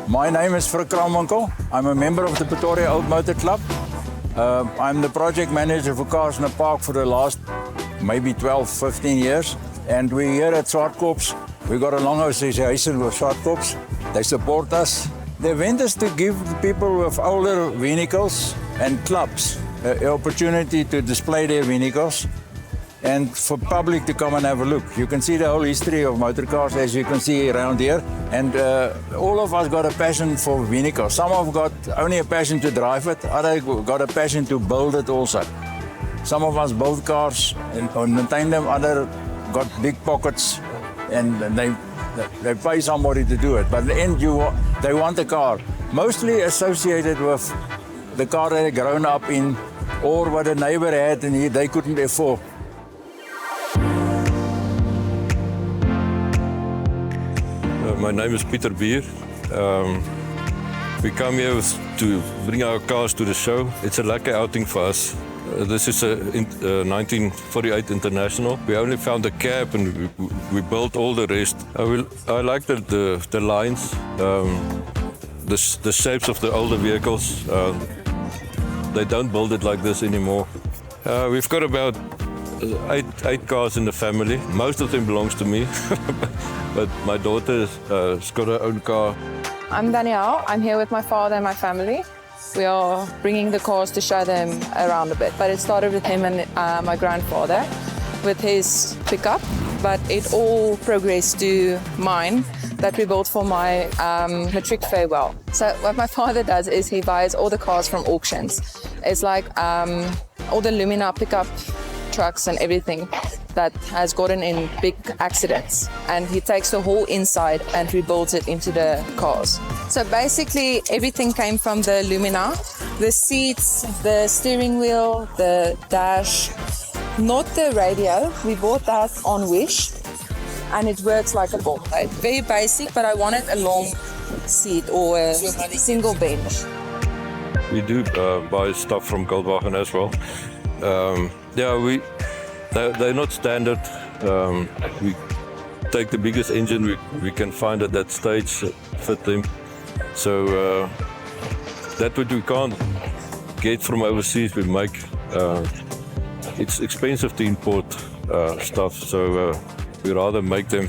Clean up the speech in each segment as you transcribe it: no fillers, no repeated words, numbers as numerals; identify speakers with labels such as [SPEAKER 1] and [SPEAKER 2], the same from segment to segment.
[SPEAKER 1] My name is Zwartkops. I'm a member of the Pretoria Old Motor Club. I'm the project manager for Cars in the Park for the last maybe 12, 15 years. And we're here at Zwartkops. We've got a long association with Zwartkops. They support us. The event is to give people with older vehicles and clubs the opportunity to display their vehicles and for public to come and have a look. You can see the whole history of motor cars, as you can see around here. And all of us got a passion for vehicles. Some have got only a passion to drive it, others got a passion to build it also. Some of us build cars and maintain them, others got big pockets and they pay somebody to do it. But in the end, they want a car, mostly associated with the car that they've grown up in or what a neighbor had and they couldn't afford.
[SPEAKER 2] My name is Peter Beer. We come here to bring our cars to the show. It's a lucky outing for us. This is a 1948 International. We only found a cab and we built all the rest. I like the lines, the shapes of the older vehicles. They don't build it like this anymore. We've got about eight cars in the family. Most of them belongs to me, but my daughter's got her own car.
[SPEAKER 3] I'm Danielle. I'm here with my father and my family. We are bringing the cars to show them around a bit, but it started with him and my grandfather with his pickup, but it all progressed to mine that we built for my matric farewell. So what my father does is he buys all the cars from auctions. It's like all the Lumina pickup trucks and everything that has gotten in big accidents, and he takes the whole inside and rebuilds it into the cars. So basically everything came from the Lumina, the seats, the steering wheel, the dash, not the radio. We bought that on Wish and it works like a bomb. Very basic, but I wanted a long seat or a single bench.
[SPEAKER 2] We do buy stuff from Goldwagen as well. They're not standard. We take the biggest engine we can find at that stage, fit them. So that what we can't get from overseas, we make. It's expensive to import stuff, so we rather make them.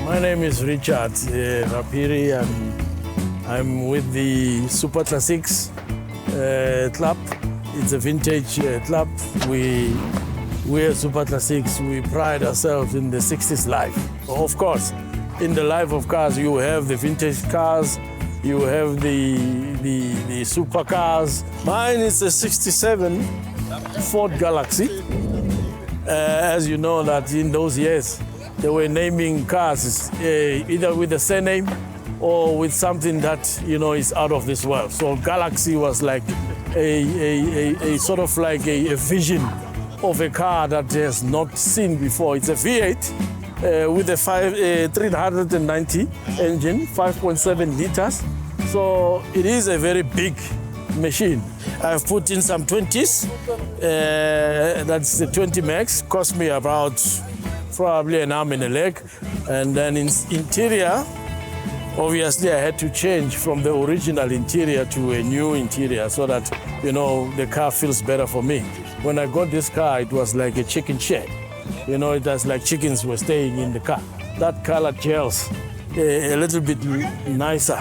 [SPEAKER 4] My name is Richard Rapiri, and I'm with the Super Classics Club. It's a vintage club. We're Super Classics. We pride ourselves in the 60s life. Of course, in the life of cars, you have the vintage cars, you have the super cars. Mine is a 67 Ford Galaxy. As you know that in those years, they were naming cars either with a surname or with something that, you know, is out of this world. So Galaxy was like a sort of like a vision of a car that has not seen before. It's a V8 with a 390 engine, 5.7 liters. So it is a very big machine. I've put in some 20s. That's the 20 Max. Cost me about probably an arm and a leg. And then in interior, obviously I had to change from the original interior to a new interior so that, you know, the car feels better for me. When I got this car, it was like a chicken shed. You know, it was like chickens were staying in the car. That color gels a little bit nicer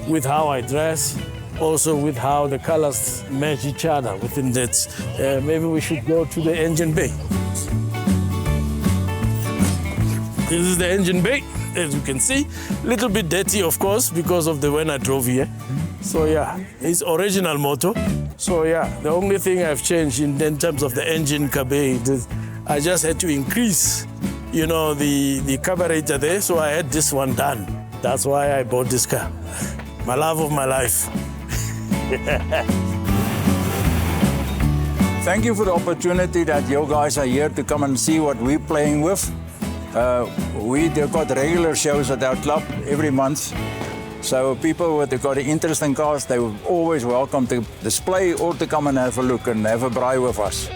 [SPEAKER 4] with how I dress, also with how the colors match each other within that. Maybe we should go to the engine bay. This is the engine bay, as you can see. A little bit dirty, of course, because of the when I drove here. So yeah, it's original motor. So yeah, the only thing I've changed in terms of the engine cabe is I just had to increase, you know, the carburetor there. So I had this one done. That's why I bought this car. My love of my life.
[SPEAKER 1] Thank you for the opportunity that you guys are here to come and see what we're playing with. We've got regular shows at our club every month. So people that have got an interest in cars, they were always welcome to display or to come and have a look and have a braai with us.